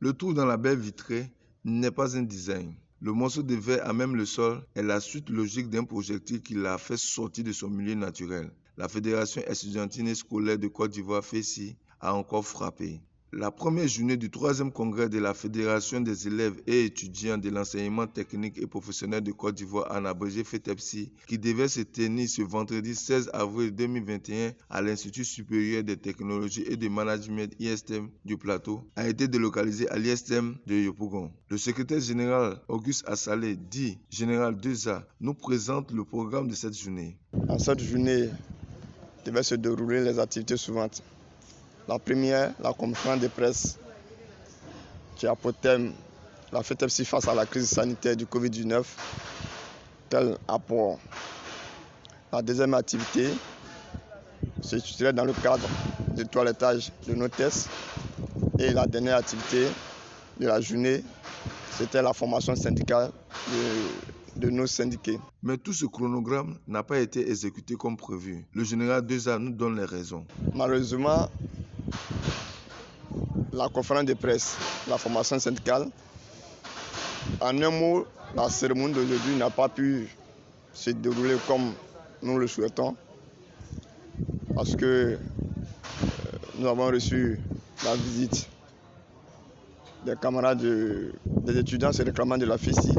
Le trou dans la baie vitrée n'est pas un design. Le morceau de verre à même le sol est la suite logique d'un projectile qui l'a fait sortir de son milieu naturel. La Fédération estudiantine et scolaire de Côte d'Ivoire, FESI, a encore frappé. La première journée du 3e congrès de la Fédération des élèves et étudiants de l'enseignement technique et professionnel de Côte d'Ivoire, en abrégé FETEPSI, qui devait se tenir ce vendredi 16 avril 2021 à l'Institut supérieur des technologies et de management ISTM du Plateau, a été délocalisé à l'ISTM de Yopougon. Le secrétaire général Auguste Assalé, dit Général 2A, nous présente le programme de cette journée. En cette journée, devaient se dérouler les activités suivantes. La première, la conférence de presse qui a pour thème la FETEPSI face à la crise sanitaire du Covid-19, tel apport. La deuxième activité se situerait dans le cadre du toilettage de nos tests. Et la dernière activité de la journée, c'était la formation syndicale de nos syndiqués. Mais tout ce chronogramme n'a pas été exécuté comme prévu. Le général 2A nous donne les raisons. Malheureusement, la conférence de presse, la formation syndicale, en un mot, la cérémonie d'aujourd'hui n'a pas pu se dérouler comme nous le souhaitons, parce que nous avons reçu la visite des camarades des étudiants se réclamant de la FESI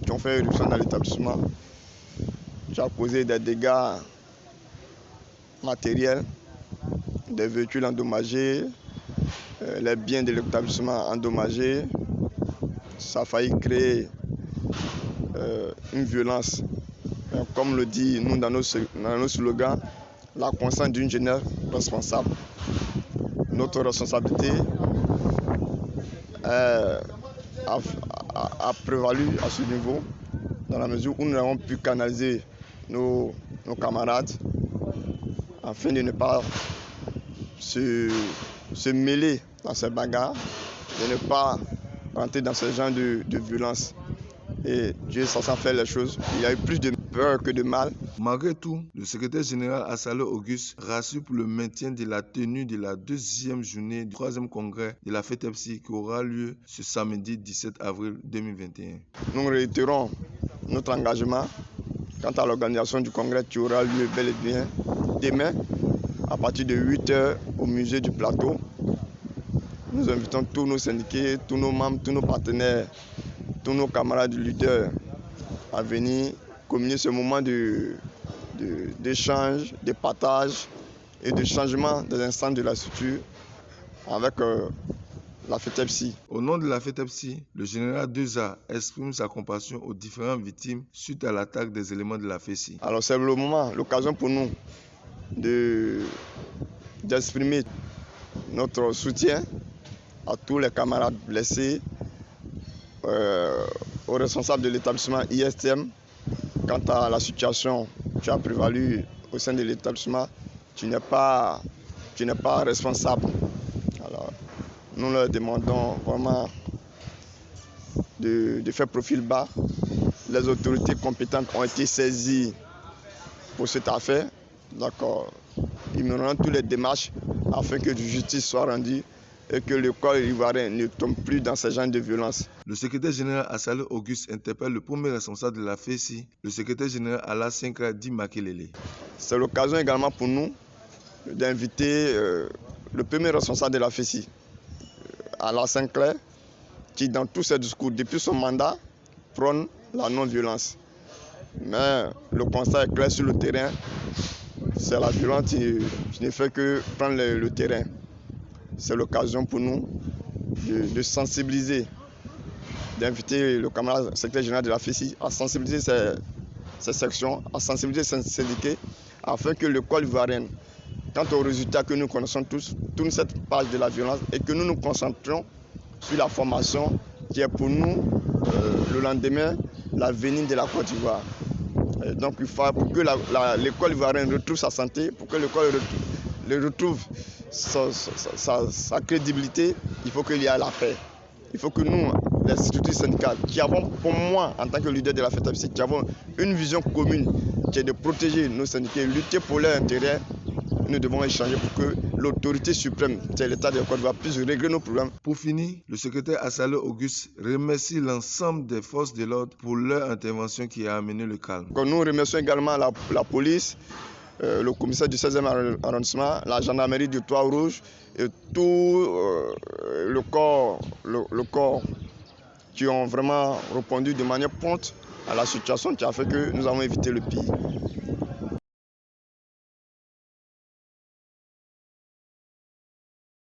qui ont fait éruption dans l'établissement, qui a causé des dégâts matériels, des véhicules endommagés, les biens de l'établissement endommagés. Ça a failli créer une violence. Comme le dit nous dans nos slogans, la conscience d'une jeunesse responsable. Notre responsabilité a prévalu à ce niveau, dans la mesure où nous avons pu canaliser nos camarades afin de ne pas se mêler dans ces bagarres, de ne pas rentrer dans ce genre de violence. Et Dieu est censé faire les choses. Il y a eu plus de peur que de mal. Malgré tout, le secrétaire général Assalé Auguste rassure pour le maintien de la tenue de la 2e journée du 3e congrès de la FETEPSI qui aura lieu ce samedi 17 avril 2021. Nous réitérons notre engagement quant à l'organisation du congrès qui aura lieu bel et bien demain à partir de 8h au musée du Plateau. Nous invitons tous nos syndiqués, tous nos membres, tous nos partenaires, tous nos camarades leaders à venir communier ce moment d'échange, de partage et de changement des instants de la structure avec la FETEPSI. Au nom de la FETEPSI, le général 2A exprime sa compassion aux différentes victimes suite à l'attaque des éléments de la FESI. Alors c'est le moment, l'occasion pour nous d'exprimer notre soutien à tous les camarades blessés, aux responsables de l'établissement ISTM. Quant à la situation qui a prévalu au sein de l'établissement, tu n'es pas responsable. Alors, nous leur demandons vraiment de faire profil bas. Les autorités compétentes ont été saisies pour cette affaire. D'accord. Ils mèneront toutes les démarches afin que justice soit rendue et que l'école ivoirienne ne tombe plus dans ce genre de violence. Le secrétaire général Assalé Auguste interpelle le premier responsable de la FESI, le secrétaire général Ala Sinclair dit Makelele. C'est l'occasion également pour nous d'inviter le premier responsable de la FESI, Ala Sinclair, qui dans tous ses discours, depuis son mandat, prône la non-violence. Mais le constat est clair sur le terrain, c'est la violence qui ne fait que prendre le terrain. C'est l'occasion pour nous de sensibiliser, d'inviter le camarade secrétaire général de la FESI à sensibiliser ces sections, à sensibiliser ces syndiqués, afin que l'école ivoirienne, quant aux résultats que nous connaissons tous, tourne cette page de la violence et que nous nous concentrons sur la formation qui est pour nous le lendemain l'avenir de la Côte d'Ivoire. Donc il faut pour que l'école ivoirienne retrouve sa santé, pour que l'école retrouve sa crédibilité, il faut qu'il y ait la paix. Il faut que nous, les structures syndicales, qui avons, pour moi, en tant que leader de la FETEPSI, qui avons une vision commune, qui est de protéger nos syndiqués, lutter pour leurs intérêts, nous devons échanger pour que l'autorité suprême, c'est l'État de Côte d'Ivoire, puisse régler nos problèmes. Pour finir, le secrétaire Assalé Auguste remercie l'ensemble des forces de l'ordre pour leur intervention qui a amené le calme. Nous remercions également la police, le commissaire du 16e arrondissement, la gendarmerie du Toit-Rouge et tout le corps qui ont vraiment répondu de manière prompte à la situation qui a fait que nous avons évité le pire.